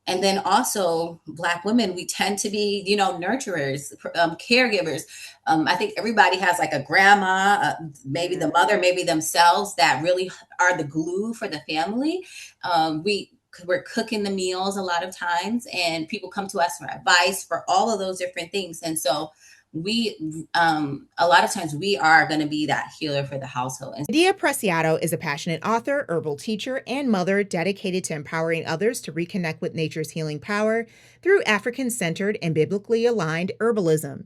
And then also, Black women, we tend to be, nurturers, caregivers. I think everybody has like a grandma, maybe the mother, maybe themselves, that really are the glue for the family. We're cooking the meals a lot of times, and people come to us for advice for all of those different things. And so a lot of times we are going to be that healer for the household. And Dia Preciado is a passionate author, herbal teacher, and mother dedicated to empowering others to reconnect with nature's healing power through African centered and biblically aligned herbalism.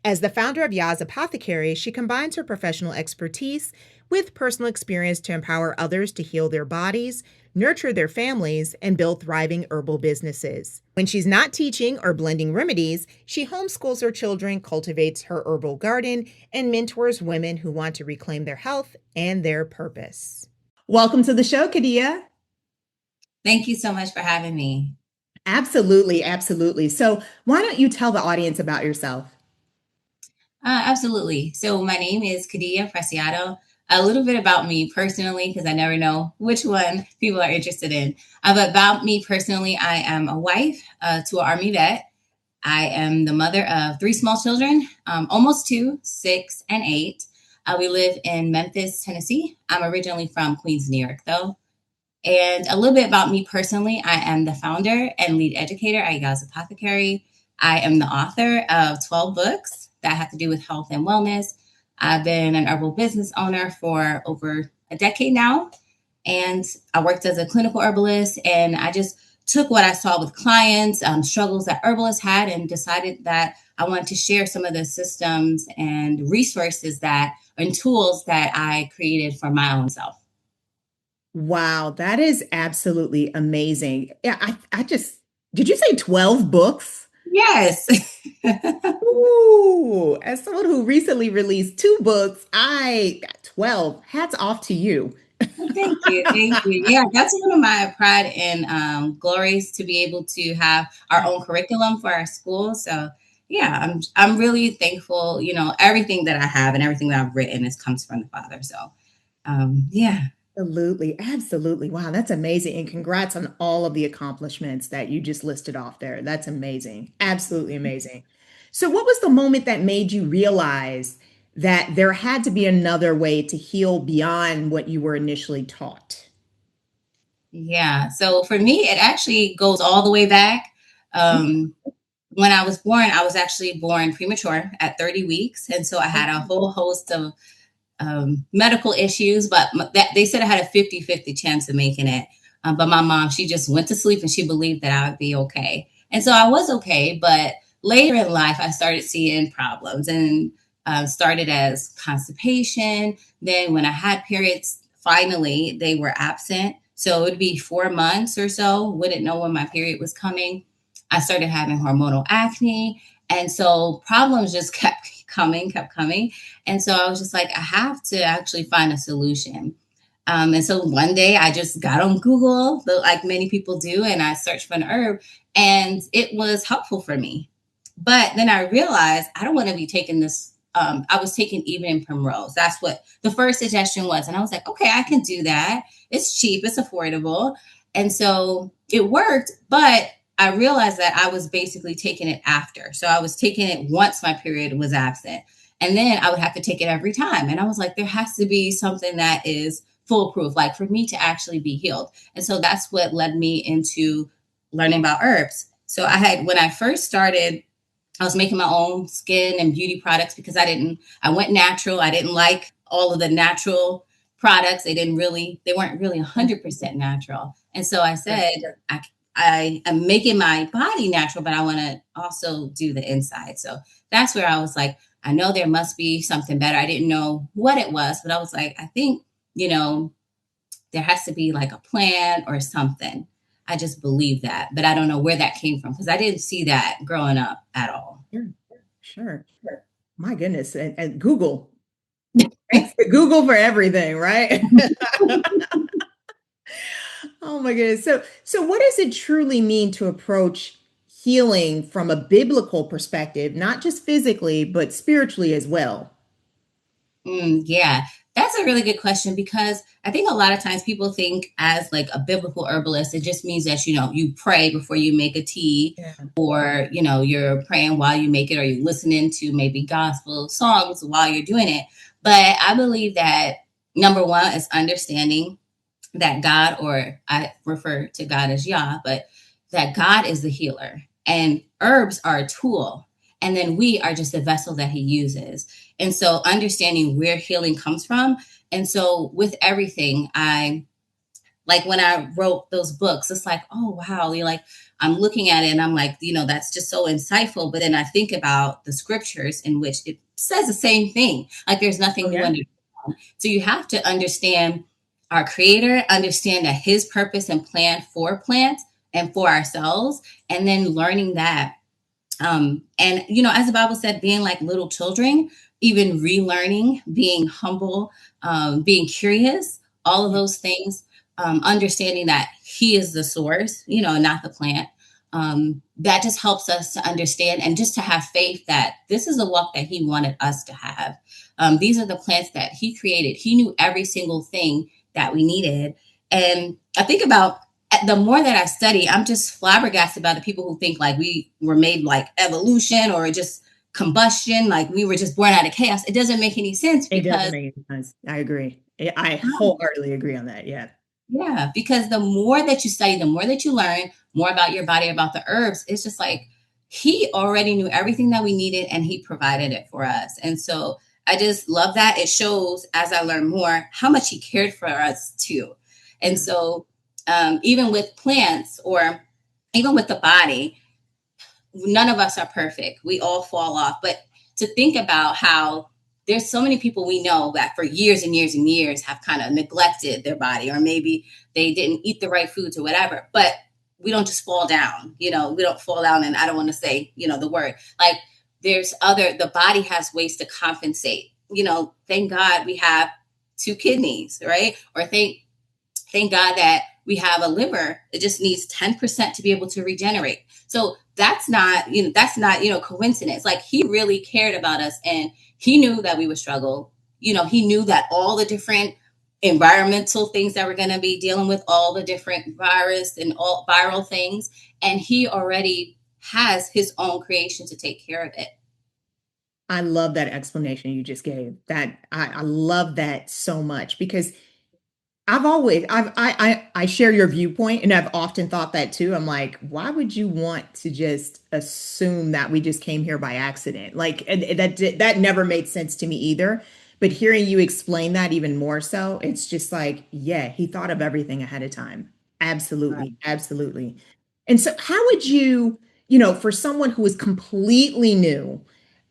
As the founder of Yaz Apothecary, she combines her professional expertise with personal experience to empower others to heal their bodies, nurture their families, and build thriving herbal businesses. When she's not teaching or blending remedies, she homeschools her children, cultivates her herbal garden, and mentors women who want to reclaim their health and their purpose. Welcome to the show, Kadia. thank you so much for having me. Absolutely, absolutely. So, why don't you tell the audience about yourself? Absolutely. So my name is Kadia Preciado. A little bit about me personally, because I never know which one people are interested in. But about me personally, I am a wife to an Army vet. I am the mother of three small children, almost two, 6 and 8. We live in Memphis, Tennessee. I'm originally from Queens, New York, though. And a little bit about me personally, I am the founder and lead educator at Yaz Apothecary. I am the author of 12 books that have to do with health and wellness. I've been an herbal business owner for over a decade now. And I worked as a clinical herbalist, and I just took what I saw with clients, struggles that herbalists had, and decided that I wanted to share some of the systems and resources and tools that I created for my own self. Wow, that is absolutely amazing. Yeah, I just, did you say 12 books? Yes. Ooh, as someone who recently released two books, I got 12. Hats off to you. Thank you. Thank you. Yeah, that's one of my pride and glories, to be able to have our own curriculum for our school. So yeah, I'm really thankful. Everything that I have and everything that I've written is comes from the Father. So yeah. Absolutely, absolutely. Wow, that's amazing. And congrats on all of the accomplishments that you just listed off there. That's amazing. Absolutely amazing. So, what was the moment that made you realize that there had to be another way to heal beyond what you were initially taught? Yeah. So for me, it actually goes all the way back. Um, when I was born, I was actually born premature at 30 weeks. And so I had a whole host of medical issues, but they said I had a 50-50 chance of making it. But my mom, she just went to sleep and she believed that I would be okay. And so I was okay. But later in life, I started seeing problems, and started as constipation. Then when I had periods, finally, they were absent. So it would be 4 months or so, wouldn't know when my period was coming. I started having hormonal acne. And so problems just kept coming, kept coming. And so I was just like, I have to actually find a solution. And so one day I just got on Google, like many people do, and I searched for an herb, and it was helpful for me. But then I realized I don't want to be taking this. I was taking evening primrose. That's what the first suggestion was. And I was like, okay, I can do that. It's cheap, it's affordable. And so it worked. But I realized that I was basically taking it after. So I was taking it once my period was absent. And then I would have to take it every time. And I was like, there has to be something that is foolproof, like for me to actually be healed. And so that's what led me into learning about herbs. So when I first started, I was making my own skin and beauty products because I went natural. I didn't like all of the natural products. They weren't really 100% natural. And so I said, I am making my body natural, but I want to also do the inside. So that's where I was like, I know there must be something better. I didn't know what it was, but I was like, I think, there has to be like a plan or something. I just believe that, but I don't know where that came from because I didn't see that growing up at all. Sure, sure. My goodness. And Google. Thanks to Google for everything, right? Oh my goodness. So what does it truly mean to approach healing from a biblical perspective, not just physically, but spiritually as well? Yeah. That's a really good question because I think a lot of times people think as like a biblical herbalist, it just means that, you pray before you make a tea, Yeah. or, you're praying while you make it, or you're listening to maybe gospel songs while you're doing it. But I believe that number one is understanding that God, or I refer to God as Yah, but that God is the healer and herbs are a tool. And then we are just a vessel that he uses. And so understanding where healing comes from. And so with everything, I like when I wrote those books, it's like, oh, wow. You're like, I'm looking at it and I'm like, that's just so insightful. But then I think about the scriptures in which it says the same thing. Like there's Oh nothing new yeah. under. So you have to understand our creator, understand that his purpose and plan for plants and for ourselves, and then learning that. And, as the Bible said, being like little children, even relearning, being humble, being curious, all of Yeah. those things, understanding that he is the source, not the plant. That just helps us to understand and just to have faith that this is the walk that he wanted us to have. These are the plants that he created. He knew every single thing that we needed. And I think about the more that I study, I'm just flabbergasted about the people who think like we were made like evolution or just combustion, like we were just born out of chaos. It doesn't make any sense It doesn't because make any sense. I agree. I wholeheartedly agree on that. Yeah. yeah, because the more that you study, the more that you learn more about your body, about the herbs, it's just like he already knew everything that we needed and he provided it for us. And so I just love that. It shows as I learn more how much he cared for us too. And Yeah. so even with plants or even with the body, none of us are perfect. We all fall off. But to think about how there's so many people we know that for years and years and years have kind of neglected their body, or maybe they didn't eat the right foods or whatever. But we don't just fall down, we don't fall down. And I don't want to say, the word like the body has ways to compensate. Thank God we have two kidneys, right? Or thank God that we have a liver. It just needs 10% to be able to regenerate. So that's not coincidence. Like he really cared about us and he knew that we would struggle. He knew that all the different environmental things that we're going to be dealing with, all the different virus and all viral things. And he already has his own creation to take care of it. I love that explanation you just gave. That I love that so much because I share your viewpoint, and I've often thought that too. I'm like, why would you want to just assume that we just came here by accident? Like, and that never made sense to me either. But hearing you explain that even more so, it's just like, yeah, he thought of everything ahead of time. Absolutely, absolutely. And so, how would you, for someone who is completely new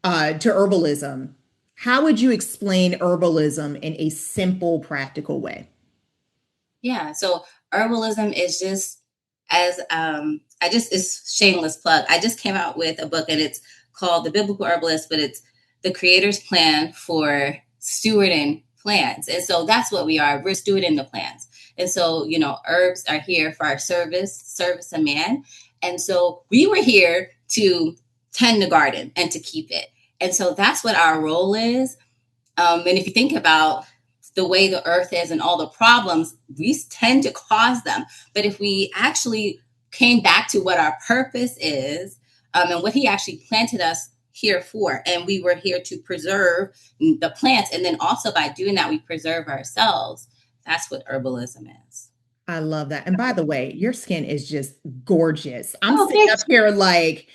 to herbalism, how would you explain herbalism in a simple, practical way? Yeah. So herbalism is just as I just it's shameless plug. I just came out with a book and it's called The Biblical Herbalist, but it's the creator's plan for stewarding plants. And so that's what we are. We're stewarding the plants. And so, herbs are here for our service of man. And so we were here to tend the garden and to keep it. And so that's what our role is. And if you think about the way the earth is and all the problems, we tend to cause them. But if we actually came back to what our purpose is, and what he actually planted us here for, and we were here to preserve the plants, and then also by doing that, we preserve ourselves. That's what herbalism is. I love that. And by the way, your skin is just gorgeous. I'm Oh, sitting thank up here like,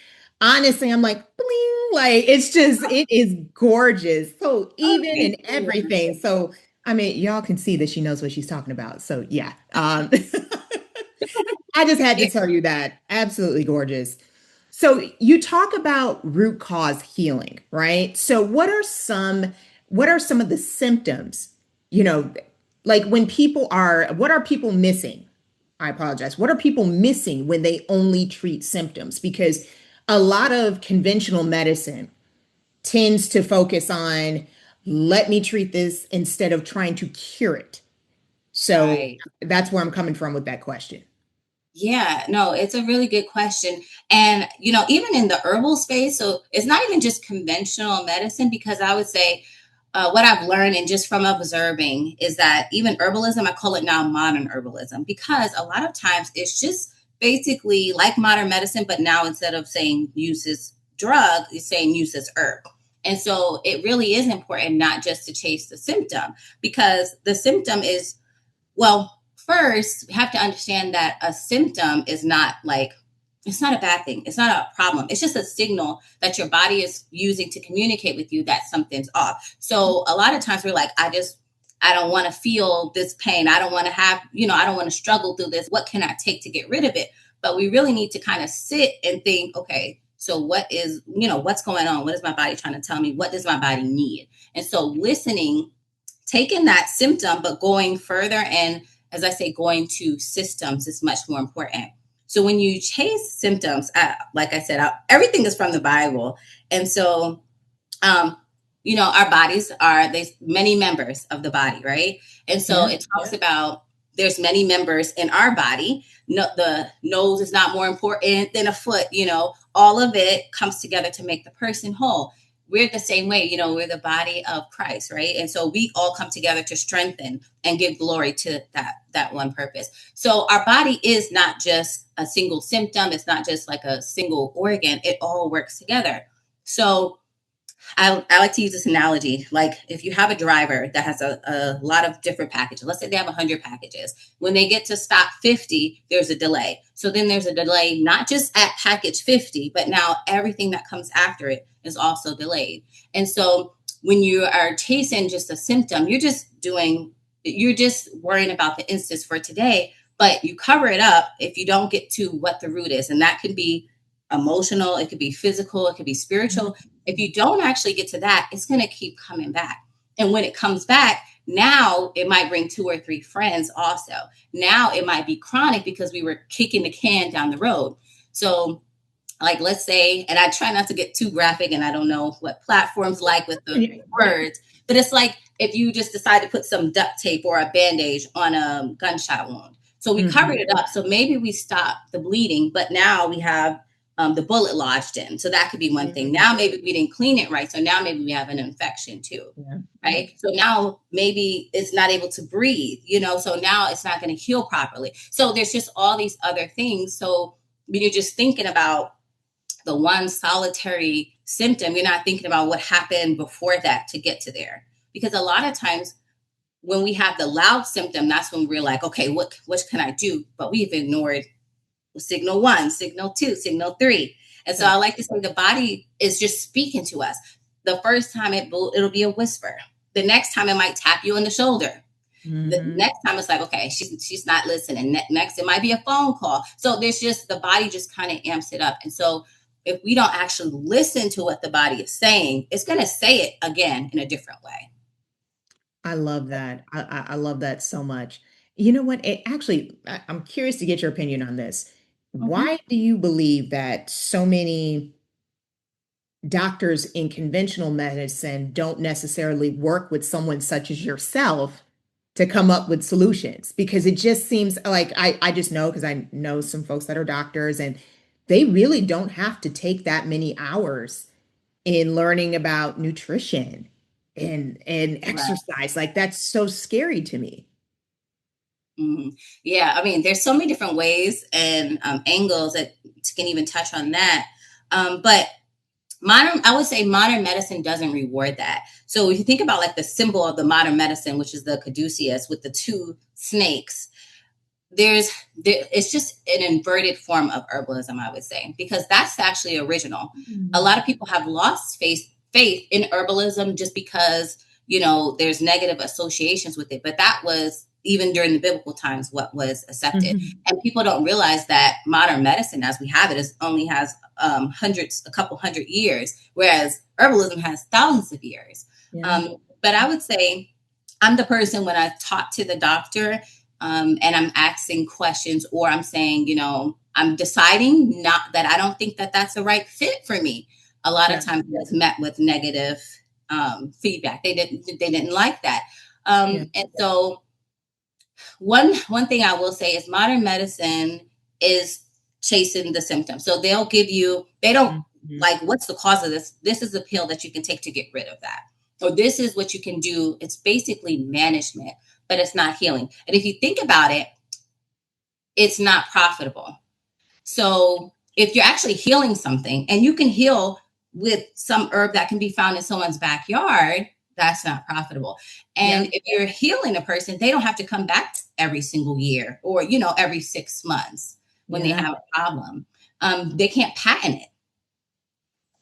honestly, I'm like, bling, like it is gorgeous. So oh, even thank in you. everything. So I mean, y'all can see that she knows what she's talking about. So yeah. I just had to Yeah, tell you that. Absolutely gorgeous. So you talk about root cause healing, right? So what are some of the symptoms, you know, like what are people missing? I apologize. What are people missing when they only treat symptoms? Because a lot of conventional medicine tends to focus on let me treat this instead of trying to cure it. So right. that's where I'm coming from with that question. Yeah, no, it's a really good question. And, even in the herbal space, so it's not even just conventional medicine, because I would say what I've learned and just from observing is that even herbalism, I call it now modern herbalism, because a lot of times it's just basically like modern medicine, but now instead of saying use this drug, it's saying use this herb. And so it really is important not just to chase the symptom, because the symptom is, well, first, we have to understand that a symptom is not like, it's not a bad thing. It's not a problem. It's just a signal that your body is using to communicate with you that something's off. So a lot of times we're like, I don't want to feel this pain. I don't want to have, I don't want to struggle through this. What can I take to get rid of it? But we really need to kind of sit and think, okay, so what is, what's going on? What is my body trying to tell me? What does my body need? And so listening, taking that symptom, but going further, and as I say, going to systems is much more important. So when you chase symptoms, like I said, everything is from the Bible. And so, our bodies are, there's many members of the body, right? And so it talks about there's many members in our body. No, the nose is not more important than a foot, all of it comes together to make the person whole. We're the same way, we're the body of Christ, right? And so we all come together to strengthen and give glory to that one purpose. So our body is not just a single symptom. It's not just like a single organ. It all works together. So I like to use this analogy. Like if you have a driver that has a lot of different packages, let's say they have 100 packages. When they get to stop 50, there's a delay. So then there's a delay, not just at package 50, but now everything that comes after it is also delayed. And so when you are chasing just a symptom, you're just worrying about the instance for today, but you cover it up if you don't get to what the root is. And that can be emotional, it could be physical, it could be spiritual. If you don't actually get to that, it's going to keep coming back. And when it comes back, now it might bring 2 or 3 friends also. Now it might be chronic because we were kicking the can down the road. So like, let's say, and I try not to get too graphic, and I don't know what platforms like with the words, but it's like if you just decide to put some duct tape or a bandage on a gunshot wound. So we covered it up. So maybe we stopped the bleeding, but now we have the bullet lodged in. So that could be one thing. Now maybe we didn't clean it right. So now maybe we have an infection too. Right. So now maybe it's not able to breathe, so now it's not going to heal properly. So there's just all these other things. So when you're just thinking about the one solitary symptom, you're not thinking about what happened before that to get to there. Because a lot of times when we have the loud symptom, that's when we're like, okay, what can I do? But we've ignored signal 1, signal 2, signal 3. And so I like to say the body is just speaking to us. The first time it'll be a whisper. The next time it might tap you on the shoulder. The next time it's like, okay, she's not listening. Next, it might be a phone call. So there's just, the body just kind of amps it up. And so if we don't actually listen to what the body is saying, it's going to say it again in a different way. I love that. I love that so much. You know what? I'm curious to get your opinion on this. Mm-hmm. Why do you believe that so many doctors in conventional medicine don't necessarily work with someone such as yourself to come up with solutions? Because it just seems like I just know, because I know some folks that are doctors, and they really don't have to take that many hours in learning about nutrition and Right. exercise. Like that's so scary to me. Mm-hmm. Yeah. I mean, there's so many different ways and angles that can even touch on that. But I would say modern medicine doesn't reward that. So if you think about like the symbol of the modern medicine, which is the caduceus with the 2 snakes, it's just an inverted form of herbalism, I would say, because that's actually original. A lot of people have lost faith in herbalism just because, there's negative associations with it. But that was even during the biblical times what was accepted. And people don't realize that modern medicine, as we have it, only has a couple hundred years, whereas herbalism has thousands of years. But I would say I'm the person when I talk to the doctor, and I'm asking questions, or I'm saying, I'm deciding not that I don't think that that's the right fit for me. A lot of times it's met with negative feedback. They didn't like that. And so one thing I will say is modern medicine is chasing the symptoms. So they don't like, what's the cause of this? This is a pill that you can take to get rid of that. or this is what you can do. It's basically management, but it's not healing. And if you think about it, it's not profitable. So if you're actually healing something and you can heal with some herb that can be found in someone's backyard, that's not profitable. And Yep. if you're healing a person, they don't have to come back every single year or, every 6 months when they Yeah. have a problem. They can't patent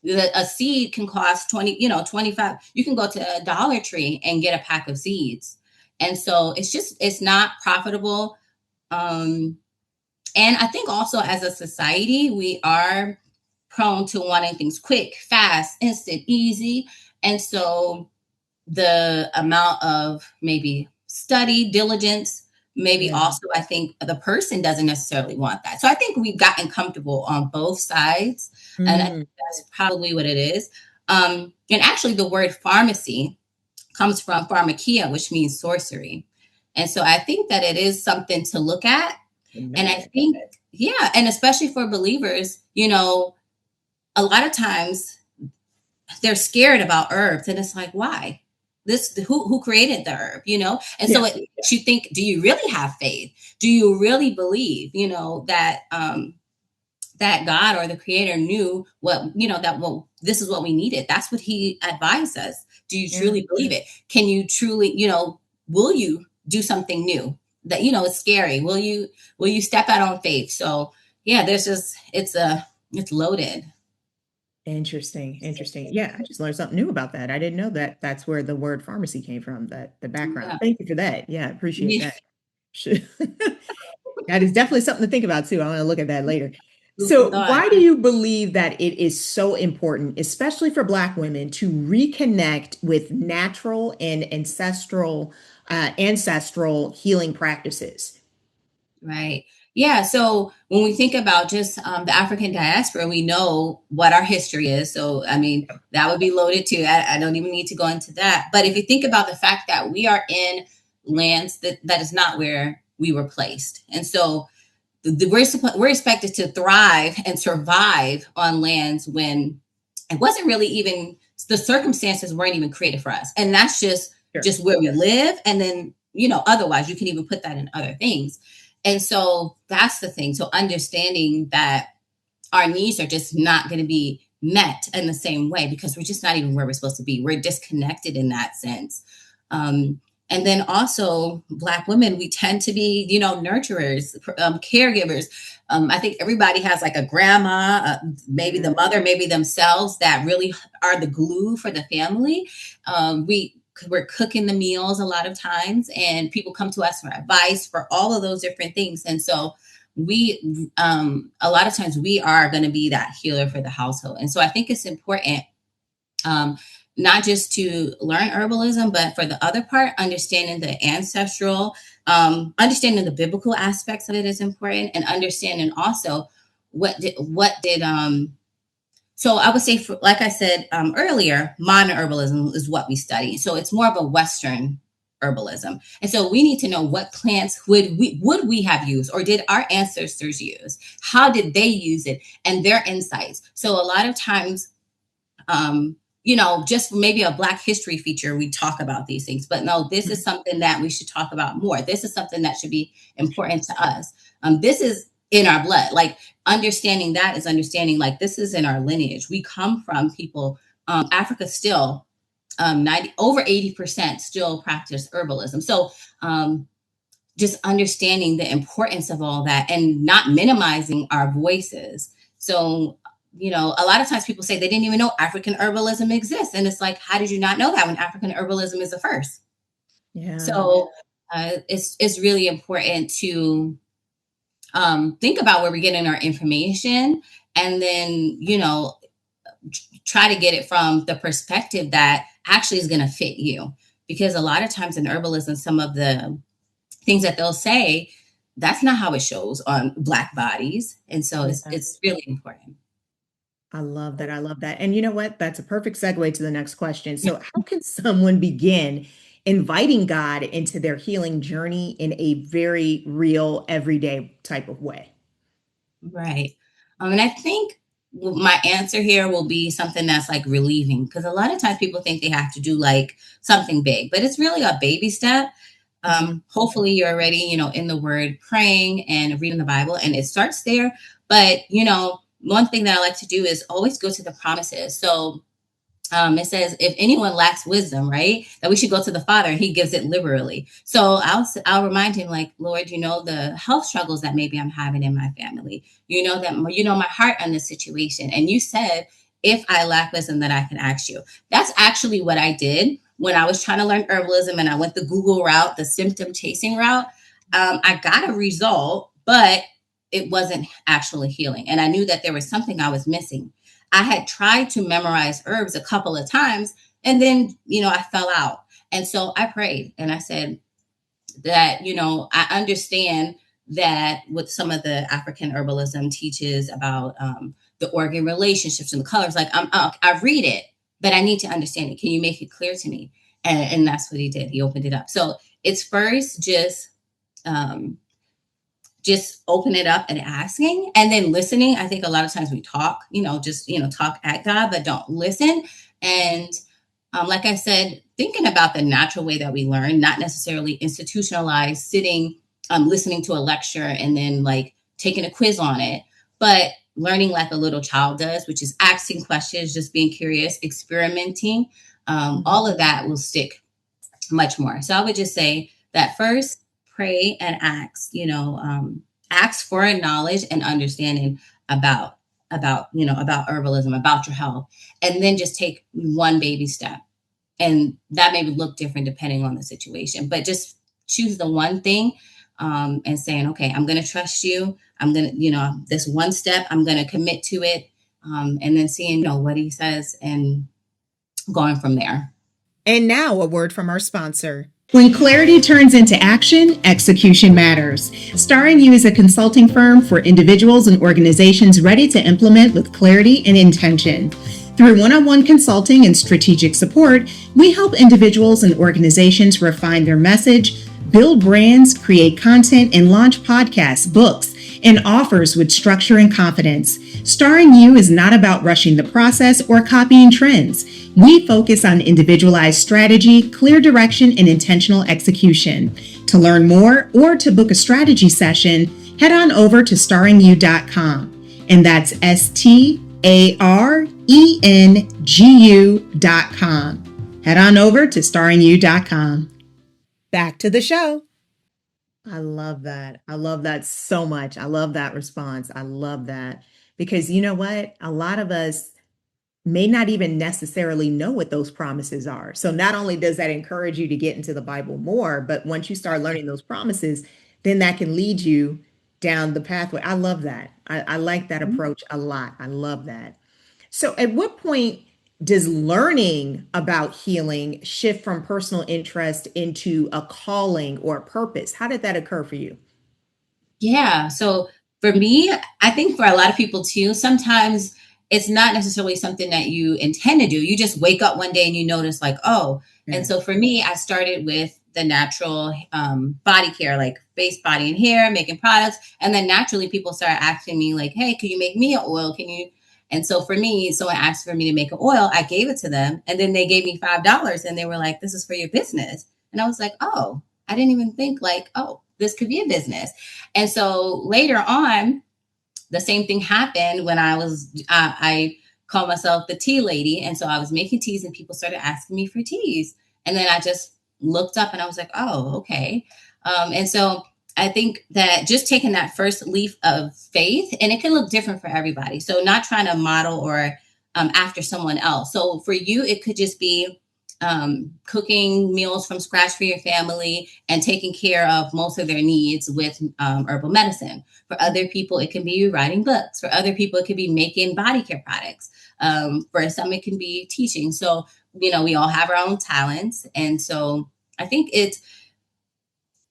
it. A seed can cost 20, 25. You can go to a Dollar Tree and get a pack of seeds. And so it's not profitable. Um, and I think also as a society, we are prone to wanting things quick, fast, instant, easy. And so the amount of maybe study, diligence, maybe Yeah. also I think the person doesn't necessarily want that. So I think we've gotten comfortable on both sides. And I think Mm. that's probably what it is. And actually, the word pharmacy comes from pharmakia, which means sorcery. And so I think that it is something to look at. And I Man. think, yeah, and especially for believers, a lot of times they're scared about herbs, and it's like, why? This who created the herb, And so Yeah. it makes you think: do you really have faith? Do you really believe, that that God or the Creator knew what that well this is what we needed. That's what He advised us. Do you Yeah. truly believe it? Can you truly, will you do something new? That it's scary. Will you step out on faith? So yeah, there's just it's loaded. Interesting. Interesting. Yeah, I just learned something new about that. I didn't know that that's where the word pharmacy came from, that the background. Yeah. Thank you for that. Yeah, I appreciate Yeah. that. Should- That is definitely something to think about too. I want to look at that later. Food for So, thought. why do you believe that it is so important, especially for Black women, to reconnect with natural and ancestral healing practices? Right. Yeah. So when we think about just the African diaspora, we know what our history is. So, I mean, that would be loaded too. I don't even need to go into that. But if you think about the fact that we are in lands that is not where we were placed. And so we're expected to thrive and survive on lands when it wasn't really even, the circumstances weren't even created for us. And that's Sure. just where we live. And then, otherwise you can even put that in other things. And so that's the thing. So understanding that our needs are just not going to be met in the same way because we're just not even where we're supposed to be. We're disconnected in that sense. Um, and then also, Black women, we tend to be, nurturers, caregivers. I think everybody has like a grandma, maybe the Yeah. mother, maybe themselves that really are the glue for the family. We're cooking the meals a lot of times, and people come to us for advice for all of those different things. And so we a lot of times we are going to be that healer for the household. And so I think it's important, um not just to learn herbalism, but for the other part, understanding the ancestral, understanding the biblical aspects of it is important, and understanding also what did so I would say, like I said earlier, modern herbalism is what we study. So it's more of a Western herbalism, and so we need to know what plants would we have used, or did our ancestors use? How did they use it, and their insights. So a lot of times, just maybe a Black history feature, we talk about these things. But no, this is something that we should talk about more. This is something that should be important to us. This is in our blood. Like understanding that is understanding like this is in our lineage. We come from people. Africa still 90 over 80% still practice herbalism. So just understanding the importance of all that and not minimizing our voices. So, a lot of times people say they didn't even know African herbalism exists. And it's like, how did you not know that when African herbalism is the first? Yeah. So it's really important to think about where we're getting our information, and then, try to get it from the perspective that actually is going to fit you. Because a lot of times in herbalism, some of the things that they'll say, that's not how it shows on Black bodies. And so Yeah. it's really important. I love that. I love that. And you know what? That's a perfect segue to the next question. So, how can someone begin inviting God into their healing journey in a very real, everyday type of way? Right. And I think my answer here will be something that's like relieving, because a lot of times people think they have to do like something big, but it's really a baby step. Hopefully you're already, in the word, praying and reading the Bible, and it starts there. But, one thing that I like to do is always go to the promises. So it says, if anyone lacks wisdom, right, that we should go to the Father, and He gives it liberally. So I'll remind Him, like, Lord, the health struggles that maybe I'm having in my family. My heart on this situation, and you said, if I lack wisdom, that I can ask you. That's actually what I did when I was trying to learn herbalism, and I went the Google route, the symptom chasing route. I got a result, but it wasn't actually healing, and I knew that there was something I was missing. I had tried to memorize herbs a couple of times, and then, I fell out. And so I prayed and I said that, I understand that what some of the African herbalism teaches about the organ relationships and the colors, like I read it, but I need to understand it. Can you make it clear to me? And that's what He did. He opened it up. So it's first um, just open it up and asking, and then listening. I think a lot of times we talk, just, talk at God, but don't listen. And like I said, thinking about the natural way that we learn, not necessarily institutionalized, sitting, listening to a lecture and then like taking a quiz on it, but learning like a little child does, which is asking questions, just being curious, experimenting. All of that will stick much more. So I would just say that first, pray and ask, ask for knowledge and understanding about herbalism, about your health, and then just take one baby step. And that may look different depending on the situation, but just choose the one thing, and saying, okay, I'm going to trust you. I'm going to, this one step, I'm going to commit to it. And then seeing, what He says and going from there. And now a word from our sponsor. When clarity turns into action, execution matters. Starring You is a consulting firm for individuals and organizations ready to implement with clarity and intention. Through one-on-one consulting and strategic support, we help individuals and organizations refine their message, build brands, create content, and launch podcasts, books, and offers with structure and confidence. Starring You is not about rushing the process or copying trends. We focus on individualized strategy, clear direction, and intentional execution. To learn more or to book a strategy session, head on over to starringyou.com. And that's STARENGU.com. Head on over to starringyou.com. Back to the show. I love that. I love that so much. I love that response. I love that. Because you know what? A lot of us may not even necessarily know what those promises are. So not only does that encourage you to get into the Bible more, but once you start learning those promises, then that can lead you down the pathway. I love that. I like that approach a lot. I love that. So at what point does learning about healing shift from personal interest into a calling or a purpose? How did that occur for you? Yeah. So for me, I think for a lot of people too, sometimes it's not necessarily something that you intend to do. You just wake up one day and you notice, like, oh. And so for me, I started with the natural body care, like face, body, and hair, making products. And then naturally people started asking me, like, hey, can you make me an oil? Can you? And so for me, someone asked for me to make an oil. I gave it to them. And then they gave me $5 and they were like, this is for your business. And I was like, oh, I didn't even think like, oh, this could be a business. And so later on, the same thing happened when I call myself the tea lady. And so I was making teas and people started asking me for teas. And then I just looked up and I was like, oh, okay. And so I think that just taking that first leap of faith, and it can look different for everybody. So not trying to model or after someone else. So for you, it could just be cooking meals from scratch for your family and taking care of most of their needs with herbal medicine. For other people, it can be writing books. For other people, it could be making body care products. For some, it can be teaching. So, we all have our own talents. And so I think it's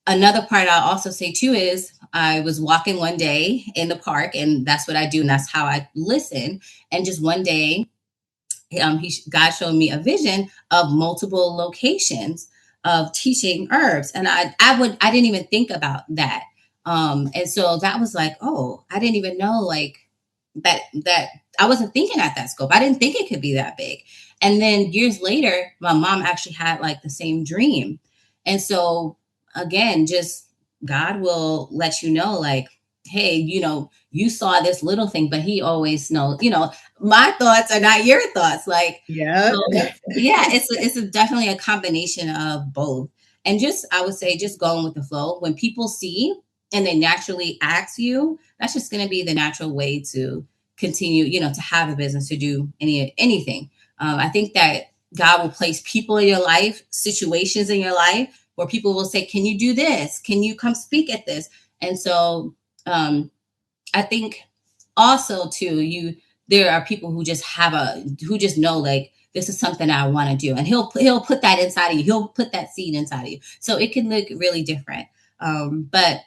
another part I'll also say too is I was walking one day in the park, and that's what I do. And that's how I listen. And just one day, God showed me a vision of multiple locations of teaching herbs, and I didn't even think about that. And so that was like, oh, I didn't even know, like, that I wasn't thinking at that scope. I didn't think it could be that big. And then years later, my mom actually had like the same dream. And so again, just God will let you know, like, hey, you saw this little thing, but he always knows, my thoughts are not your thoughts. Like, Yeah. so yeah, definitely a combination of both. And just, I would say, just going with the flow. When people see and they naturally ask you, that's just going to be the natural way to continue, to have a business, to do anything. I think that God will place people in your life, situations in your life where people will say, can you do this? Can you come speak at this? And so I think also too, there are people who just who just know, like, this is something I want to do, and he'll put that inside of you. He'll put that seed inside of you, so it can look really different. But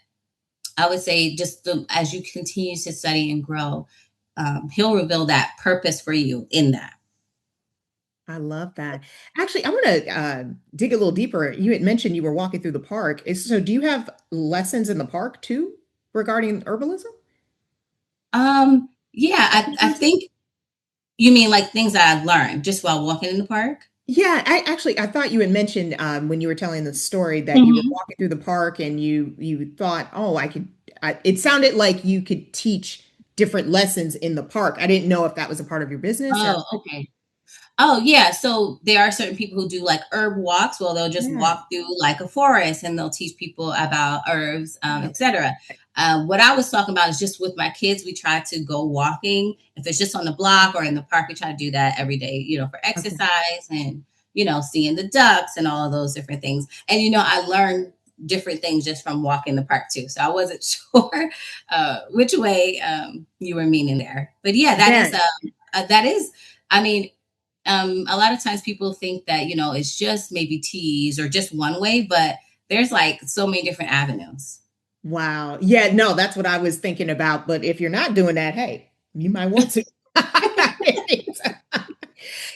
I would say, just as you continue to study and grow, he'll reveal that purpose for you in that. I love that. Actually, I want to dig a little deeper. You had mentioned you were walking through the park. So, do you have lessons in the park too regarding herbalism? Yeah, I think you mean like things that I've learned just while walking in the park. Yeah, I thought you had mentioned when you were telling the story that you were Mhm. walking through the park and you thought, oh, I could. It sounded like you could teach different lessons in the park. I didn't know if that was a part of your business or. Oh, okay. Oh, yeah. So there are certain people who do like herb walks. Well, they'll just Yeah. walk through like a forest and they'll teach people about herbs, Yeah. etc. What I was talking about is just with my kids, we try to go walking. If it's just on the block or in the park, we try to do that every day, for Okay. exercise and, seeing the ducks and all of those different things. And, I learned different things just from walking the park too. So I wasn't sure which way you were meaning there. But yeah, Yeah. that is, I mean, a lot of times people think that, it's just maybe teas or just one way, but there's like so many different avenues. Wow. Yeah, no, that's what I was thinking about. But if you're not doing that, hey, you might want to.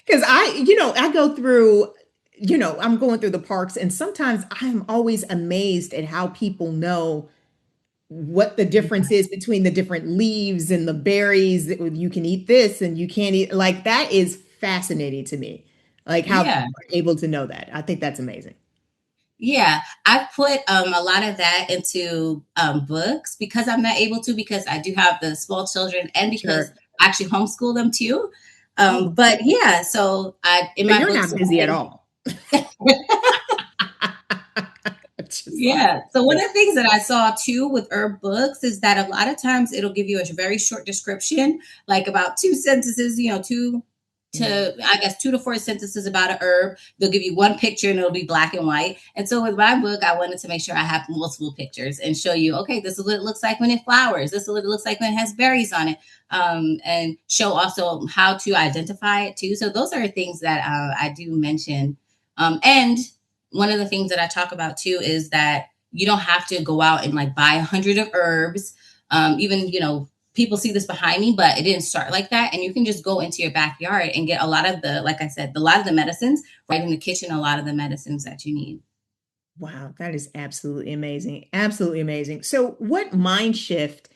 Because I go through, I'm going through the parks, and sometimes I'm always amazed at how people know what the difference is between the different leaves and the berries. You can eat this and you can't eat. Like, that is fascinating to me. Like, how Yeah. people are able to know that. I think that's amazing. Yeah. I put a lot of that into books because I'm not able to, because I do have the small children and because Sure. I actually homeschool them too. Oh, But yeah, so in but my you're books, not busy at all. Just like, yeah. So one of the things that I saw too with herb books is that a lot of times it'll give you a very short description, like about two sentences, two mm, to, I guess, 2 to 4 sentences about a herb. They'll give you one picture and it'll be black and white. And so with my book, I wanted to make sure I have multiple pictures and show you, okay, this is what it looks like when it flowers. This is what it looks like when it has berries on it. And show also how to identify it too. So those are things that I do mention. And one of the things that I talk about too is that you don't have to go out and like buy 100 of herbs. Even, people see this behind me, but it didn't start like that. And you can just go into your backyard and get a lot of like I said, a lot of the medicines right in the kitchen, a lot of the medicines that you need. wow, that is absolutely amazing. Absolutely amazing. So, what mind shift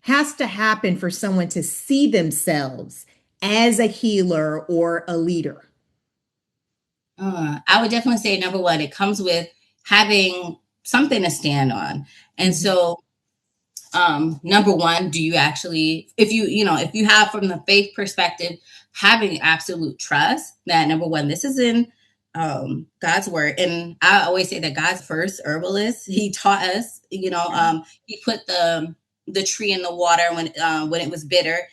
has to happen for someone to see themselves as a healer or a leader? I would definitely say number one, it comes with having something to stand on. And Mhm. so number one, do you actually, if you have from the faith perspective, having absolute trust that number one, this is in God's word. And I always say that God's first herbalist. He taught us, he put the tree in the water when it was bitter.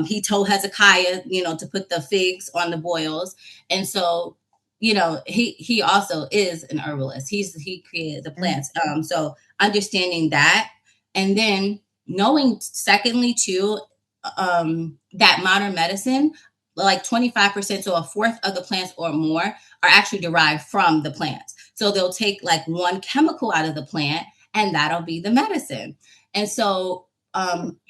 He told Hezekiah, to put the figs on the boils. And so, he also is an herbalist. He created the Yeah. plants. So understanding that, and then knowing, secondly, too, that modern medicine, like 25%, so a fourth of the plants or more, are actually derived from the plants. So they'll take like one chemical out of the plant, and that'll be the medicine. And so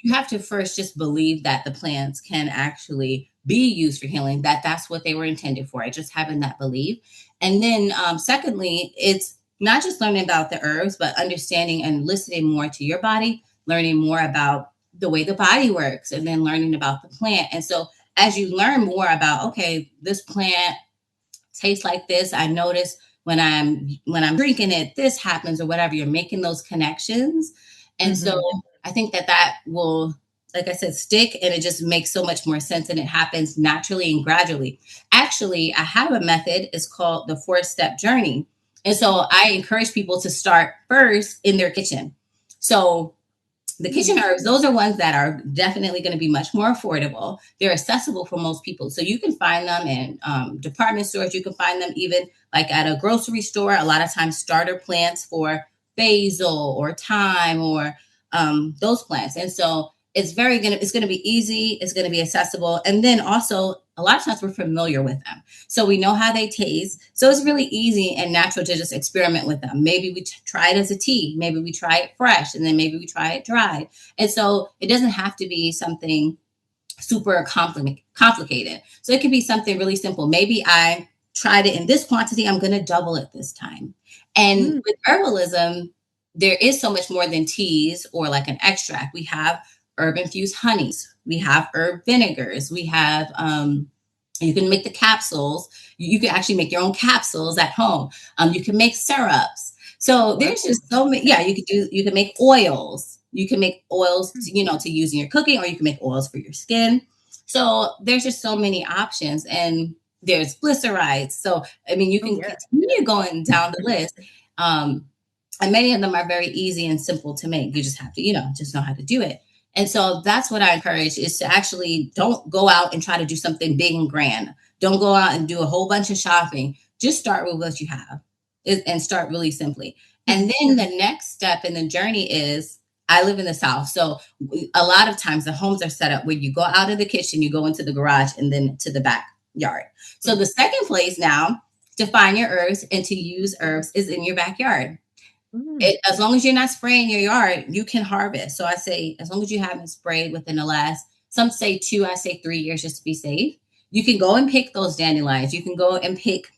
you have to first just believe that the plants can actually be used for healing, that that's what they were intended for. Just having that belief. And then, secondly, it's not just learning about the herbs, but understanding and listening more to your body, learning more about the way the body works, and then learning about the plant. And so as you learn more about, okay, this plant tastes like this, I notice when I'm drinking it, this happens, or whatever. You're making those connections. And so Hmm. I think that will, like I said, stick, and it just makes so much more sense, and it happens naturally and gradually. Actually, I have a method, it's called the 4-step journey. And so I encourage people to start first in their kitchen. So the kitchen herbs, those are ones that are definitely going to be much more affordable. They're accessible for most people. So you can find them in department stores. You can find them even like at a grocery store. A lot of times, starter plants for basil or thyme or those plants. And so it's gonna be easy. It's gonna be accessible, and then also a lot of times we're familiar with them, so we know how they taste. So it's really easy and natural to just experiment with them. Maybe we try it as a tea, maybe we try it fresh, and then maybe we try it dried. And so it doesn't have to be something super complicated. So it could be something really simple. Maybe I tried it in this quantity, I'm going to double it this time. And Mm. with herbalism, there is so much more than teas or like an extract. We have herb infused honeys, we have herb vinegars, we have you can make the capsules. You can actually make your own capsules at home. You can make syrups. So Wow. there's just so many. Yeah, you can make oils. You can make oils to use in your cooking, or you can make oils for your skin. So there's just so many options, and there's glycerides. So I mean, you Oh, can yeah. continue going down the list. Um, and many of them are very easy and simple to make. You just have to, just know how to do it. And so that's what I encourage, is to actually don't go out and try to do something big and grand. Don't go out and do a whole bunch of shopping. Just start with what you have, and start really simply. And then the next step in the journey is, I live in the South. So a lot of times the homes are set up where you go out of the kitchen, you go into the garage, and then to the backyard. So the second place now to find your herbs and to use herbs is in your backyard. Mm. As long as you're not spraying your yard, you can harvest. So I say, as long as you haven't sprayed within the last, some say 2, I say 3 years, just to be safe. You can go and pick those dandelions. You can go and pick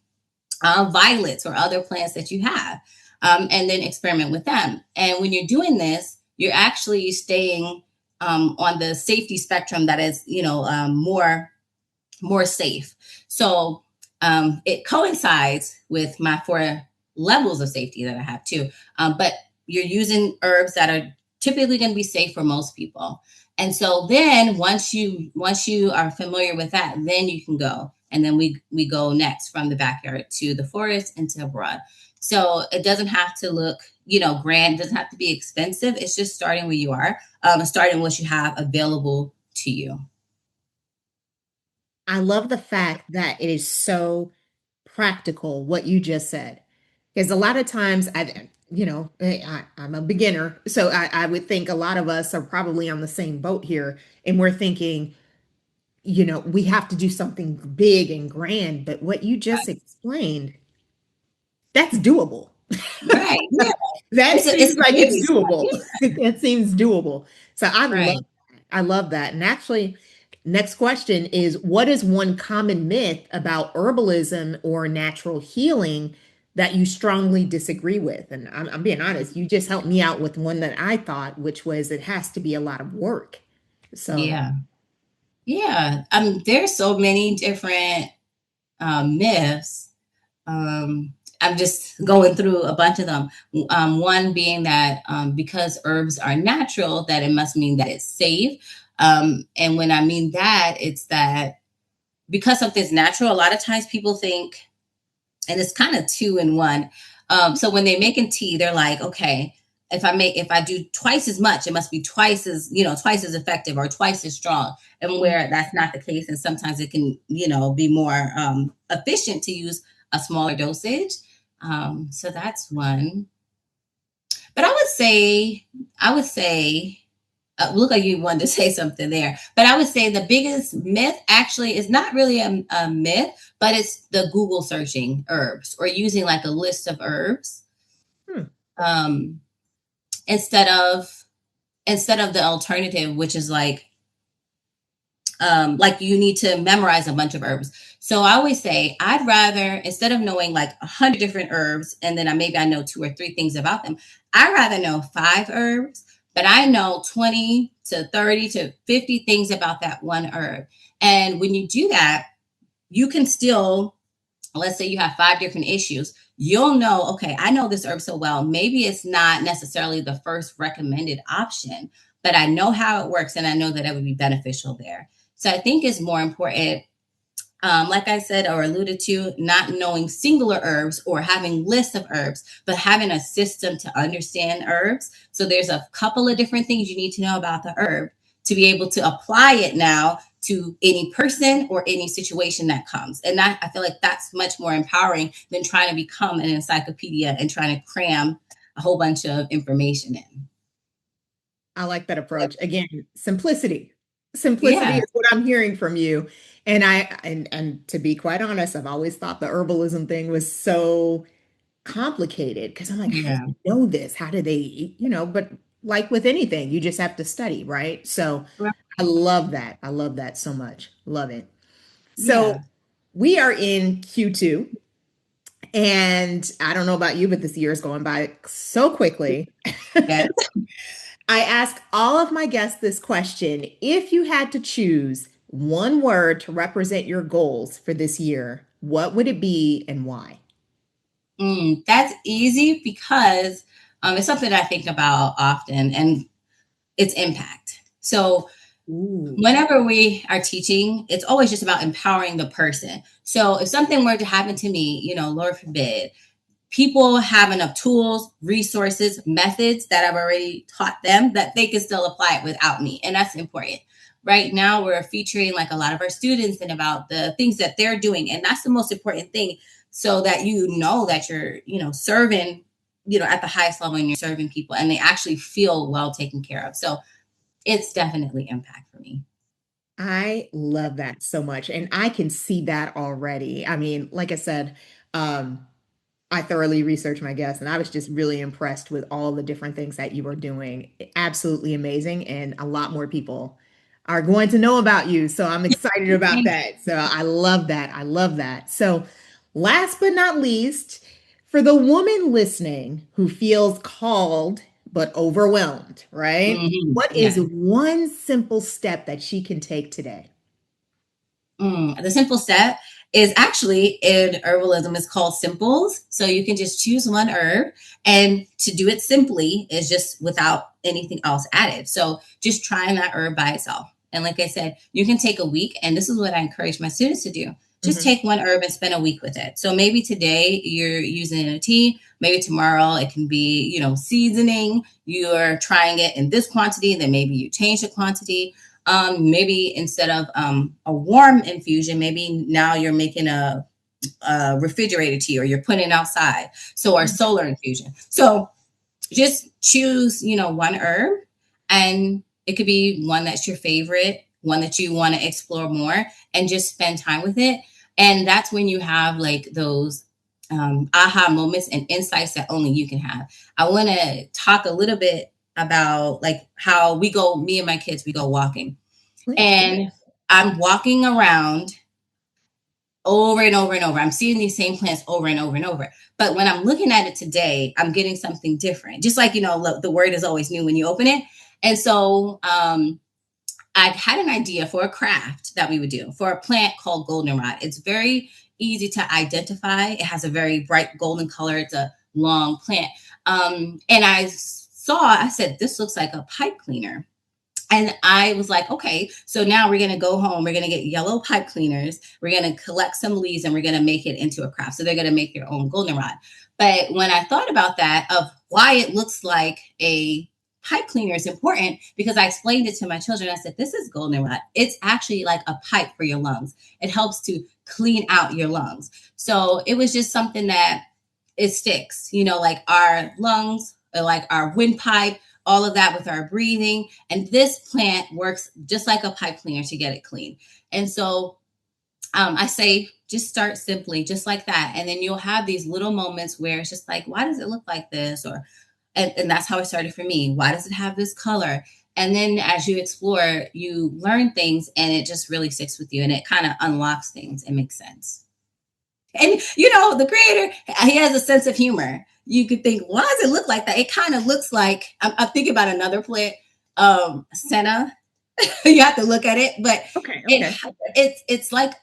violets or other plants that you have, and then experiment with them. And when you're doing this, you're actually staying on the safety spectrum that is, more safe. So it coincides with my 4 levels of safety that I have too. But you're using herbs that are typically going to be safe for most people. And so then once you are familiar with that, then you can go. And then we go next from the backyard to the forest and to abroad. So it doesn't have to look, grand. It doesn't have to be expensive. It's just starting where you are, starting what you have available to you. I love the fact that it is so practical what you just said. Because a lot of times I'm a beginner, so I would think a lot of us are probably on the same boat here, and we're thinking, we have to do something big and grand, but what you just explained, that's doable. Right. Yeah. That It's seems a like it's baby step. doable. Yeah. That seems doable. So Right. I love that. And actually, next question is, what is one common myth about herbalism or natural healing that you strongly disagree with? And I'm being honest, you just helped me out with one that I thought, which was it has to be a lot of work. So, Yeah. Yeah. There's so many different myths. I'm just going through a bunch of them. One being that because herbs are natural, that it must mean that it's safe. And when I mean that, it's that because something's natural, a lot of times people think, and it's kind of two in one. So when they're making tea, they're like, okay, if I do twice as much, it must be twice as effective or twice as strong. And where that's not the case, and sometimes it can be more efficient to use a smaller dosage. So that's one. But I would say, look like you wanted to say something there. But I would say the biggest myth actually is not really a myth, but it's the Google searching herbs or using like a list of herbs, hmm, um, instead of the alternative, which is like you need to memorize a bunch of herbs. So I always say I'd rather, instead of knowing like 100 different herbs and then maybe I know 2 or 3 things about them, I'd rather know 5 herbs, but I know 20 to 30 to 50 things about that one herb. And when you do that, you can still, let's say you have 5 different issues, you'll know, okay, I know this herb so well. Maybe it's not necessarily the first recommended option, but I know how it works and I know that it would be beneficial there. So I think it's more important, like I said or alluded to, not knowing singular herbs or having lists of herbs, but having a system to understand herbs. So there's a couple of different things you need to know about the herb to be able to apply it now to any person or any situation that comes. And I feel like that's much more empowering than trying to become an encyclopedia and trying to cram a whole bunch of information in. I like that approach. Again, simplicity. Simplicity Yeah. is what I'm hearing from you. And to be quite honest, I've always thought the herbalism thing was so complicated because I'm like, how do Yeah. they know this? How do they, but like with anything, you just have to study, right? So Right. I love that. I love that so much. Love it. So Yeah. we are in Q2, and I don't know about you, but this year is going by so quickly. Yes. I ask all of my guests this question. If you had to choose one word to represent your goals for this year, what would it be and why? That's easy because it's something I think about often, and its impact. So Ooh. whenever we are teaching, it's always just about empowering the person. So if something were to happen to me, Lord forbid, people have enough tools, resources, methods that I've already taught them that they can still apply it without me. And that's important. Right now, we're featuring like a lot of our students and about the things that they're doing. And that's the most important thing, so that that you're, serving, at the highest level and you're serving people and they actually feel well taken care of. So it's definitely impact for me. I love that so much. And I can see that already. I mean, like I said, um, I thoroughly researched my guests and I was just really impressed with all the different things that you are doing. Absolutely amazing. And a lot more people are going to know about you. So I'm excited about that. So I love that. I love that. So, last but not least, for the woman listening who feels called but overwhelmed, right? What is Yeah. one simple step that she can take today? The simple step is actually in herbalism is called simples. So you can just choose one herb, and to do it simply is just without anything else added. So just trying that herb by itself. And like I said, you can take a week, and this is what I encourage my students to do. Just Mhm. take one herb and spend a week with it. So maybe today you're using it in a tea. Maybe tomorrow it can be, seasoning. You're trying it in this quantity, and then maybe you change the quantity. Maybe instead of a warm infusion, maybe now you're making a refrigerated tea, or you're putting it outside. So, our solar infusion. So just choose, one herb, and it could be one that's your favorite, one that you want to explore more, and just spend time with it. And that's when you have like those aha moments and insights that only you can have. I want to talk a little bit about like how me and my kids, we go walking, Please. and I'm walking around over and over and over. I'm seeing these same plants over and over and over. But when I'm looking at it today, I'm getting something different. Just like, the word is always new when you open it. And so I had an idea for a craft that we would do for a plant called goldenrod. It's very easy to identify. It has a very bright golden color. It's a long plant. And I said, this looks like a pipe cleaner. And I was like, okay, so now we're going to go home. We're going to get yellow pipe cleaners. We're going to collect some leaves and we're going to make it into a craft. So they're going to make their own goldenrod. But when I thought about that, of why it looks like a pipe cleaner is important, because I explained it to my children. I said, this is goldenrod. It's actually like a pipe for your lungs. It helps to clean out your lungs. So it was just something that it sticks, like our lungs, like our windpipe, all of that with our breathing. And this plant works just like a pipe cleaner to get it clean. And so I say, just start simply, just like that. And then you'll have these little moments where it's just like, why does it look like this? And that's how it started for me. Why does it have this color? And then as you explore, you learn things and it just really sticks with you and it kind of unlocks things and makes sense. And the creator, he has a sense of humor. you could think, why does it look like that? It kind of looks like I'm thinking about another plant, senna. You have to look at it, but Okay, it okay. it's like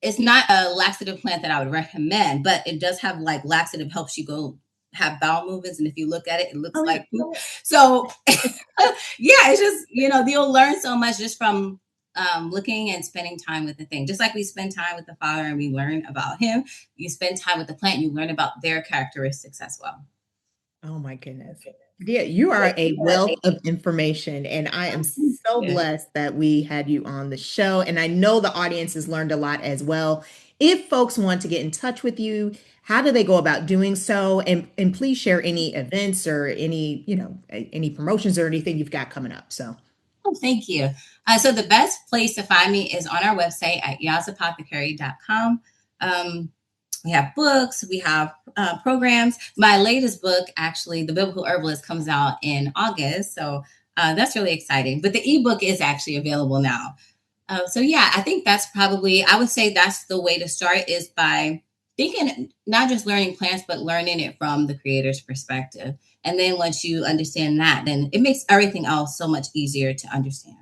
it's not a laxative plant that I would recommend, but it does have like laxative helps you go have bowel movements, and if you look at it, it looks Oh, yeah. like poop. So yeah, it's just you'll learn so much just from looking and spending time with the thing. Just like we spend time with the Father and we learn about Him, you spend time with the plant, you learn about their characteristics as well. Oh my goodness. Yeah, you are a wealth of information, and I am so Yeah. blessed that we had you on the show. And I know the audience has learned a lot as well. If folks want to get in touch with you, how do they go about doing so? And please share any events or any, any promotions or anything you've got coming up. So Oh, thank you. So the best place to find me is on our website at yasapothecary.com. We have books, we have programs. My latest book, actually, The Biblical Herbalist, comes out in August. So that's really exciting. But the ebook is actually available now. So yeah, I think that's probably, I would say that's the way to start is by thinking, not just learning plants, but learning it from the creator's perspective. And then once you understand that, then it makes everything else so much easier to understand.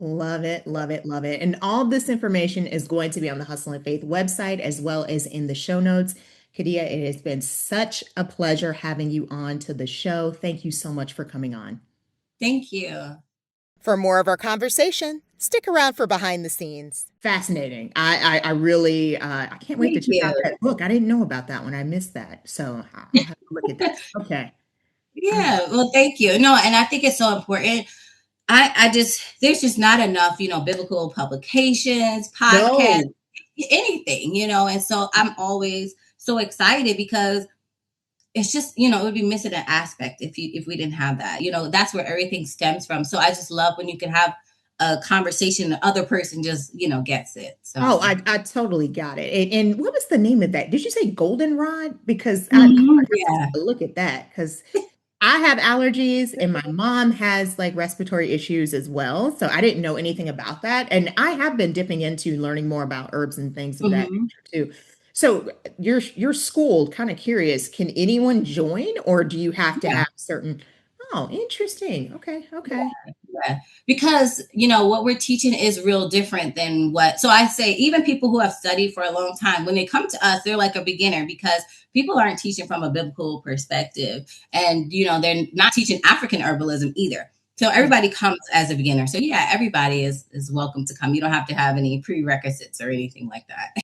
love it, love it, love it. And all this information is going to be on the Hustle and Faith website as well as in the show notes. Kadia, it has been such a pleasure having you on to the show. Thank you so much for coming on. Thank you. For more of our conversation, stick around for behind the scenes. Fascinating. I really I can't wait to Thank check out you. that book. I didn't know about that one. I missed that. So I'll have to look at that. Okay. Yeah, well, thank you. No, and I think it's so important. I just there's just not enough, biblical publications, podcasts, No. anything, and so I'm always so excited because it's just, it would be missing an aspect if we didn't have that. That's where everything stems from. So I just love when you can have a conversation, the other person just, gets it. Oh, So I totally got it. And what was the name of that? Did you say goldenrod? Because I have to take yeah. a look at that because I have allergies and my mom has like respiratory issues as well. So I didn't know anything about that. And I have been dipping into learning more about herbs and things of that hmm nature too. So your school, kind of curious, can anyone join or do you have to Yeah. have certain? Oh, interesting. Okay, okay. Yeah, because what we're teaching is real different than what. So I say even people who have studied for a long time, when they come to us, they're like a beginner because people aren't teaching from a biblical perspective, and they're not teaching African herbalism either. So everybody comes as a beginner. So yeah, everybody is welcome to come. You don't have to have any prerequisites or anything like that.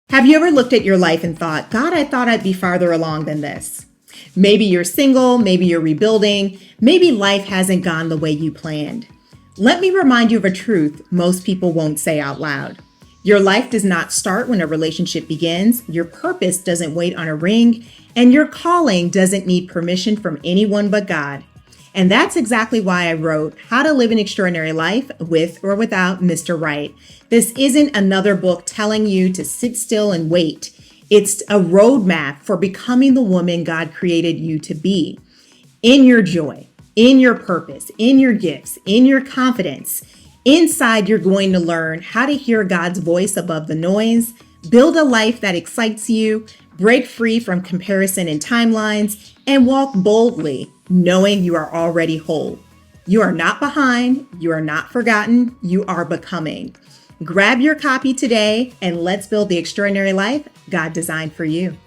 Have you ever looked at your life and thought, God, I thought I'd be farther along than this? Maybe you're single, maybe you're rebuilding, maybe life hasn't gone the way you planned. Let me remind you of a truth most people won't say out loud. Your life does not start when a relationship begins, your purpose doesn't wait on a ring, and your calling doesn't need permission from anyone but God. And that's exactly why I wrote How to Live an Extraordinary Life with or Without Mr. Right. This isn't another book telling you to sit still and wait. It's a roadmap for becoming the woman God created you to be. In your joy, in your purpose, in your gifts, in your confidence. Inside, you're going to learn how to hear God's voice above the noise, build a life that excites you, break free from comparison and timelines, and walk boldly, knowing you are already whole. You are not behind, you are not forgotten, you are becoming. Grab your copy today and let's build the extraordinary life God designed for you.